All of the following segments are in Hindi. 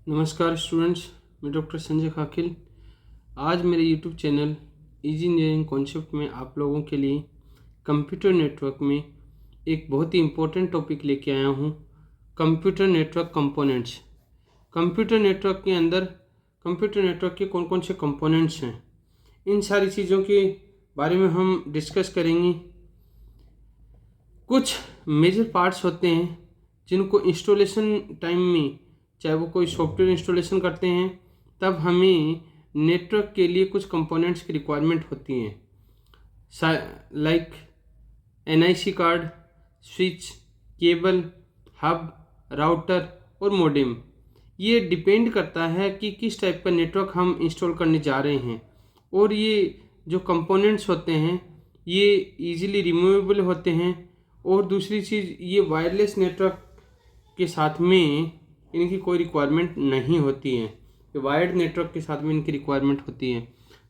नमस्कार स्टूडेंट्स, मैं डॉक्टर संजय खाकिल। आज मेरे YouTube channel easy engineering concept में आप लोगों के लिए कंप्यूटर नेटवर्क में एक बहुत ही इम्पोर्टेंट टॉपिक लेके आया हूँ, computer network components. Computer network के अंदर कंप्यूटर नेटवर्क के कौन कौन से कंपोनेंट्स हैं, इन सारी चीज़ों के बारे में हम डिस्कस करेंगे। कुछ मेजर पार्ट्स होते हैं जिनको इंस्टॉलेशन टाइम में, चाहे वो कोई सॉफ्टवेयर इंस्टॉलेशन करते हैं तब हमें नेटवर्क के लिए कुछ कंपोनेंट्स की रिक्वायरमेंट होती हैं, like NIC card, switch, cable, hub, router और मॉडेम। ये डिपेंड करता है कि किस टाइप का नेटवर्क हम इंस्टॉल करने जा रहे हैं, और ये जो कंपोनेंट्स होते हैं ये इजीली रिमूवेबल होते हैं। और दूसरी चीज़, ये वायरलेस नेटवर्क के साथ में इनकी कोई रिक्वायरमेंट नहीं होती है, वायर्ड नेटवर्क के साथ में इनकी रिक्वायरमेंट होती है।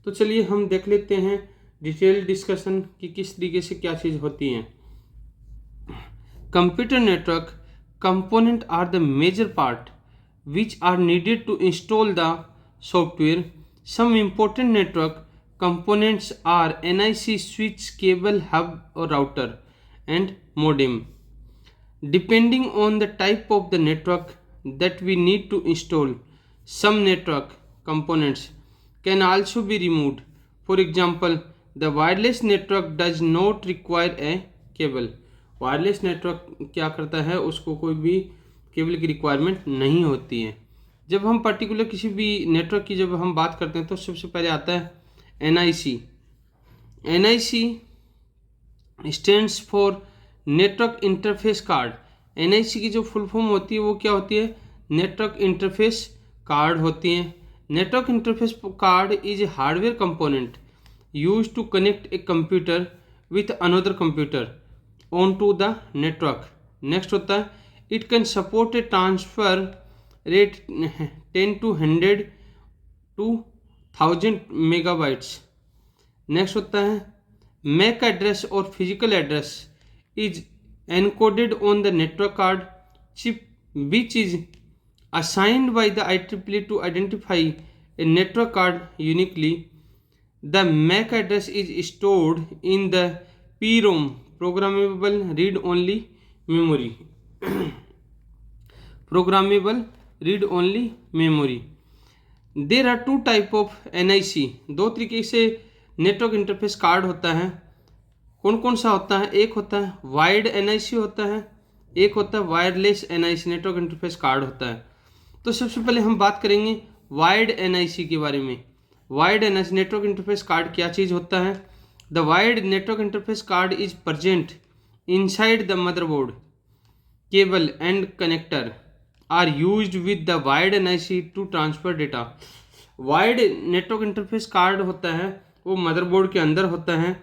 तो चलिए हम देख लेते हैं डिटेल डिस्कशन कि किस तरीके से क्या चीज़ होती है। Computer network component are the major part which are needed to install the software. Some important network components are NIC, switch, cable, hub or router and modem. Depending on the type of the network that we need to install, some network components can also be removed. For example, the wireless network does not require a cable. Wireless network क्या करता है, उसको कोई भी केबल की रिक्वायरमेंट नहीं होती है। जब हम पर्टिकुलर किसी भी नेटवर्क की जब हम बात करते हैं तो सबसे पहले आता है NIC. NIC stands for network interface card. NIC की जो फुल फॉर्म होती है वो क्या होती है, नेटवर्क इंटरफेस कार्ड होती है। Network interface card is a hardware component use to connect a computer with another computer on to the network. Next होता है, it can support a transfer rate 10 to 100 to 1000 megabytes. Next होता है, मैक एड्रेस और physical address is encoded on the network card chip which is assigned by the IEEE to identify a network card uniquely. The MAC address is stored in the PROM, programmable read only memory. Programmable read only memory. There are two type of NIC। दो तरीके से नेटवर्क इंटरफेस कार्ड होता है। कौन कौन सा होता है, एक होता है वायर्ड NIC होता है, एक होता है wireless NIC network interface card होता है। तो सबसे पहले हम बात करेंगे वायर्ड NIC के बारे में। Wired NIC network interface card क्या चीज़ होता है। The wired network interface card is present inside the motherboard. Cable and connector are used with the wired NIC to transfer data. Wired network interface card होता है वो मदरबोर्ड के अंदर होता है,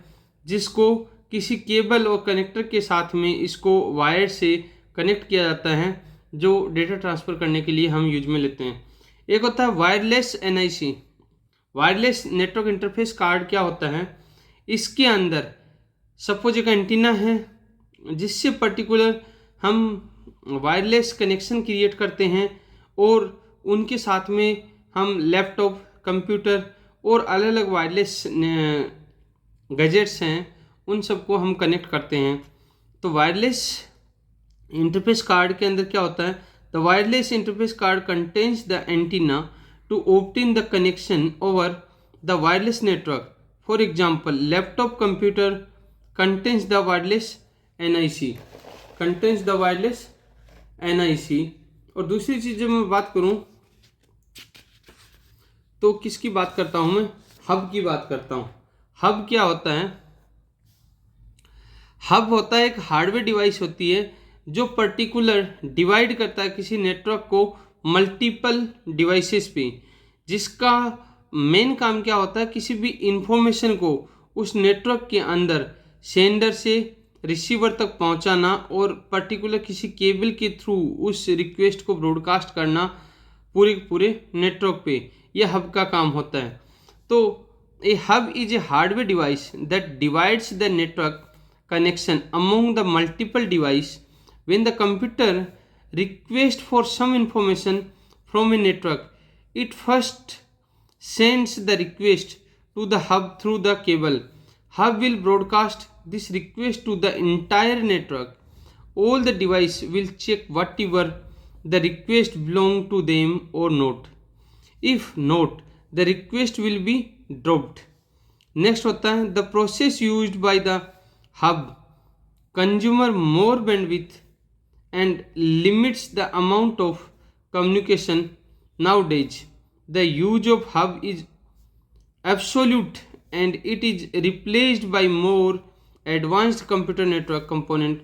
जिसको किसी केबल और कनेक्टर के साथ में इसको वायर से कनेक्ट किया जाता है, जो डेटा ट्रांसफ़र करने के लिए हम यूज में लेते हैं। एक होता है wireless NIC। Wireless network interface card क्या होता है, इसके अंदर सपोज एक एंटीना है जिससे पर्टिकुलर हम वायरलेस कनेक्शन क्रिएट करते हैं, और उनके साथ में हम लैपटॉप, कंप्यूटर और अलग अलग वायरलेस गैजेट्स हैं उन सबको हम कनेक्ट करते हैं। तो वायरलेस इंटरफेस कार्ड के अंदर क्या होता है, the wireless interface card contains the antenna to obtain the connection over the wireless network. For example, laptop computer contains the wireless NIC, contains the wireless NIC। और दूसरी चीज़ जब मैं बात करूं तो किसकी बात करता हूं मैं, हब की बात करता हूं। हब क्या होता है, हब होता है एक हार्डवेयर डिवाइस होती है जो पर्टिकुलर डिवाइड करता है किसी नेटवर्क को मल्टीपल डिवाइसेस पे, जिसका मेन काम क्या होता है, किसी भी इंफॉर्मेशन को उस नेटवर्क के अंदर सेंडर से रिसीवर तक पहुंचाना और पर्टिकुलर किसी केबल के थ्रू उस रिक्वेस्ट को ब्रॉडकास्ट करना पूरे नेटवर्क पे, यह हब का काम होता है। तो a hub is a hardware device that divides the network connection among the multiple device when the computer request for some information from a network, it first sends the request to the hub through the cable. Hub will broadcast this request to the entire network. All the device will check whatever the request belong to them or not. If not, the request will be dropped. Next होता है the process used by the hub consumer more bandwidth and limits the amount of communication nowadays. The use of hub is absolute and it is replaced by more advanced computer network component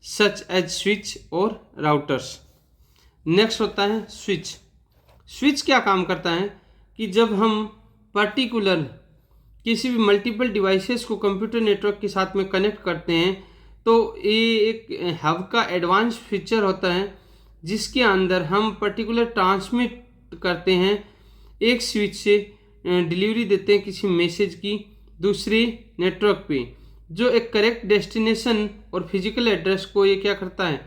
such as switch और routers. नेक्स्ट होता है स्विच. स्विच क्या काम करता है कि जब हम पर्टिकुलर किसी भी मल्टीपल डिवाइसेस को कंप्यूटर नेटवर्क के साथ में कनेक्ट करते हैं तो ये एक हब का एडवांस फीचर होता है जिसके अंदर हम पर्टिकुलर ट्रांसमिट करते हैं, एक स्विच से डिलीवरी देते हैं किसी मैसेज की दूसरे नेटवर्क पे, जो एक करेक्ट डेस्टिनेशन और फिजिकल एड्रेस को ये क्या करता है,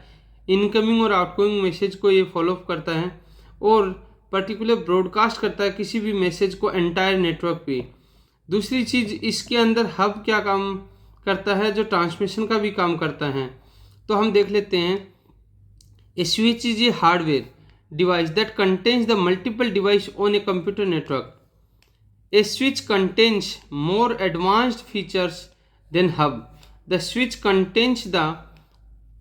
इनकमिंग और आउटगोइंग मैसेज को ये फॉलोअप करता है और पर्टिकुलर ब्रॉडकास्ट करता है किसी भी मैसेज को एंटायर नेटवर्क पे. दूसरी चीज़ इसके अंदर हब क्या काम करता है, जो ट्रांसमिशन का भी काम करता है. तो हम देख लेते हैं. A switch is a hardware device that contains the multiple device on a computer network. A switch contains more advanced features than hub. The switch contains the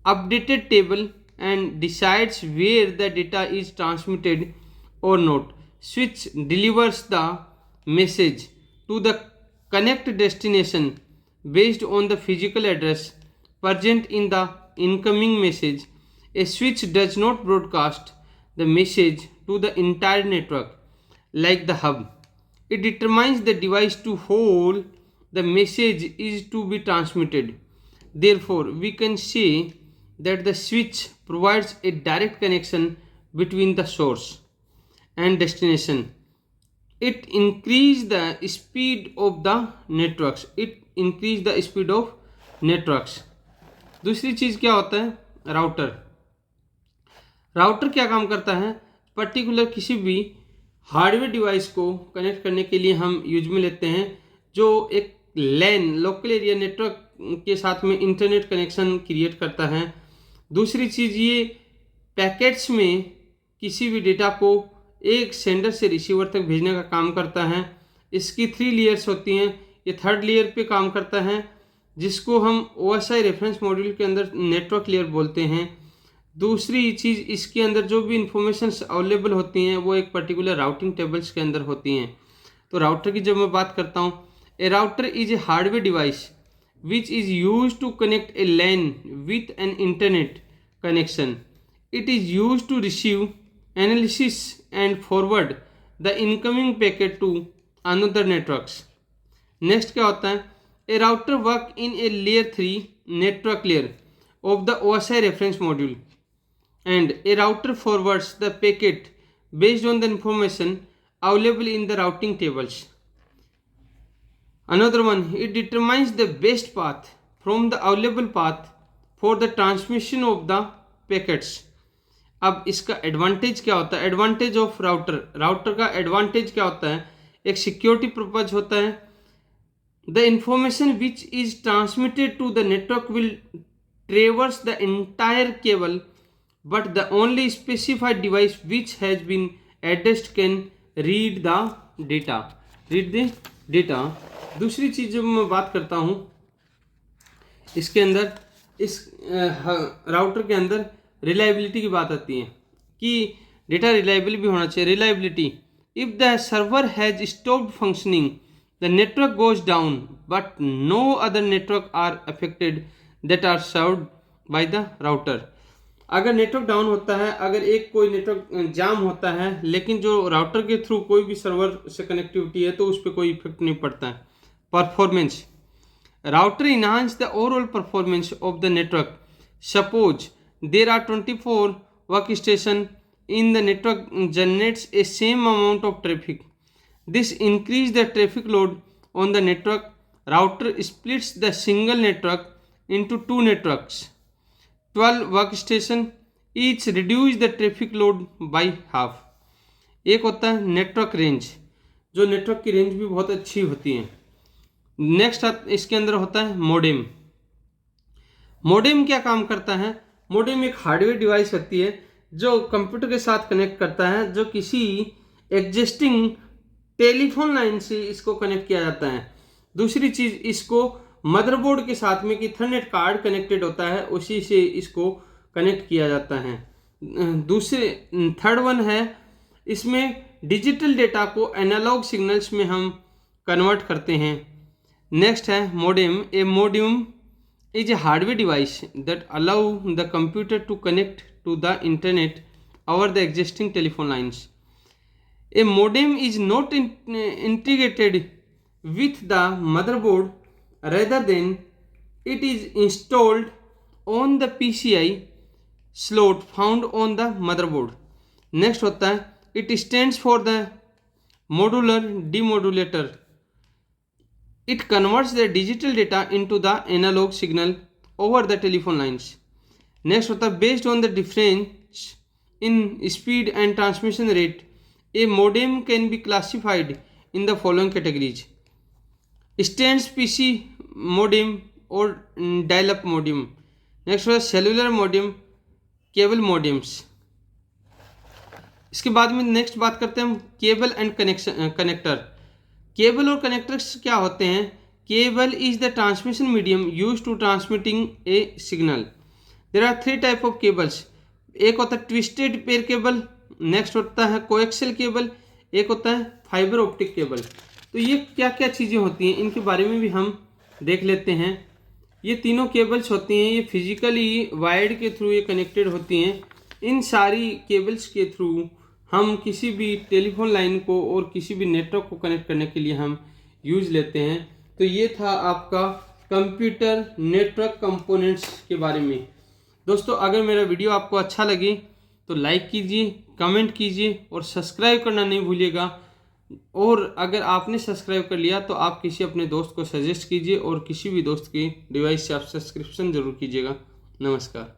updated table and decides where the data is transmitted or not. Switch delivers the message to the connect destination based on the physical address present in the incoming message. A switch does not broadcast the message to the entire network like the hub. It determines the device to whom the message is to be transmitted. Therefore, we can say that the switch provides a direct connection between the source and destination. It increases the speed of the networks. दूसरी चीज़ क्या होता है, राउटर. राउटर क्या काम करता है, पर्टिकुलर किसी भी हार्डवेयर डिवाइस को कनेक्ट करने के लिए हम यूज में लेते हैं जो एक लैन लोकल एरिया नेटवर्क के साथ में इंटरनेट कनेक्शन क्रिएट करता है. दूसरी चीज़ ये पैकेट्स में किसी भी डेटा को एक सेंडर से रिसीवर तक भेजने का काम करता है. इसकी 3 लेयर्स होती हैं. ये 3rd लेयर पे काम करता है जिसको हम OSI रेफरेंस मॉड्यूल के अंदर नेटवर्क लेयर बोलते हैं. दूसरी चीज़ इसके अंदर जो भी इंफॉर्मेशंस अवेलेबल होती हैं वो एक पर्टिकुलर राउटिंग टेबल्स के अंदर होती हैं. तो राउटर की जब मैं बात करता हूँ, a router is a hardware device which is use to connect a LAN with an internet connection. It is use to receive analysis and forward the incoming packet to another networks. Next क्या होता है, a router work in a layer 3 network layer of the OSI reference module and a router forwards the packet based on the information available in the routing tables. Another one, it determines the best path from the available path for the transmission of the packets. अब इसका एडवांटेज क्या होता है, एडवांटेज ऑफ राउटर. राउटर का एडवांटेज क्या होता है, एक सिक्योरिटी पर्पज होता है. The information which is transmitted to the network will traverse the entire cable but the only specified device which has been addressed can read the data. दूसरी चीज़ जब मैं बात करता हूँ इसके अंदर, इस राउटर के अंदर रिलायबिलिटी की बात आती है कि डेटा रिलायबल भी होना चाहिए. Reliability, if the server has stopped functioning the network goes down but no other network are affected that are served by the router. अगर नेटवर्क डाउन होता है, अगर एक कोई नेटवर्क जाम होता है लेकिन जो राउटर के थ्रू कोई भी सर्वर से कनेक्टिविटी है तो उस पर कोई इफेक्ट नहीं पड़ता है. Performance, router enhance the overall performance of the network. Suppose there are 24 work station in the network generates a same amount of traffic. This increase the traffic load on the network. Router splits the single network into 2 networks. 12 workstation each reduce the traffic load by half. एक होता है नेटवर्क रेंज, जो नेटवर्क की रेंज भी बहुत अच्छी होती है। नेक्स्ट इसके अंदर होता है मोडेम। मोडेम क्या काम करता है? मोडेम एक हार्डवेयर डिवाइस होती है जो कंप्यूटर के साथ कनेक्ट करता है, जो किसी एग्जिस्टिंग टेलीफोन लाइन से इसको कनेक्ट किया जाता है। दूसरी चीज, इसको मदरबोर्ड के साथ में कि ईथरनेट कार्ड कनेक्टेड होता है, उसी से इसको कनेक्ट किया जाता है। दूसरे थर्ड वन है, इसमें डिजिटल डेटा को एनालॉग सिग्नल्स में हम कन्वर्ट करते हैं। नेक्स्ट है modem. A modem is a hardware device that allow the computer to connect to the internet over the existing telephone lines. A modem is not integrated with the motherboard, rather than it is installed on the PCI slot found on the motherboard. Next होता है, it stands for the modular demodulator. It converts the digital data into the analog signal over the telephone lines. Next होता है, based on the difference in speed and transmission rate, a modem can be classified in the following categories: standard PC modem or dial-up modem. Next होता है cellular modem, cable modems. इसके बाद में नेक्स्ट बात करते हैं हम केबल एंड कनेक्टर। केबल और कनेक्टर्स क्या होते हैं? Cable is the transmission medium use to transmitting a signal. There are 3 type of cables. एक होता है ट्विस्टेड पेयर केबल, नेक्स्ट होता है कोएक्सियल केबल, एक होता है फाइबर ऑप्टिक केबल। तो ये क्या क्या चीज़ें होती हैं, इनके बारे में भी हम देख लेते हैं। ये तीनों केबल्स होती हैं, ये फिजिकली वायर्ड के थ्रू ये कनेक्टेड होती हैं। इन सारी केबल्स के थ्रू हम किसी भी टेलीफोन लाइन को और किसी भी नेटवर्क को कनेक्ट करने के लिए हम यूज लेते हैं। तो ये था आपका कंप्यूटर नेटवर्क कंपोनेंट्स के बारे में। दोस्तों, अगर मेरा वीडियो आपको अच्छा लगे तो लाइक कीजिए, कमेंट कीजिए और सब्सक्राइब करना नहीं भूलिएगा। और अगर आपने सब्सक्राइब कर लिया तो आप किसी अपने दोस्त को सजेस्ट कीजिए और किसी भी दोस्त की डिवाइस से आप सब्सक्रिप्शन जरूर कीजिएगा। नमस्कार।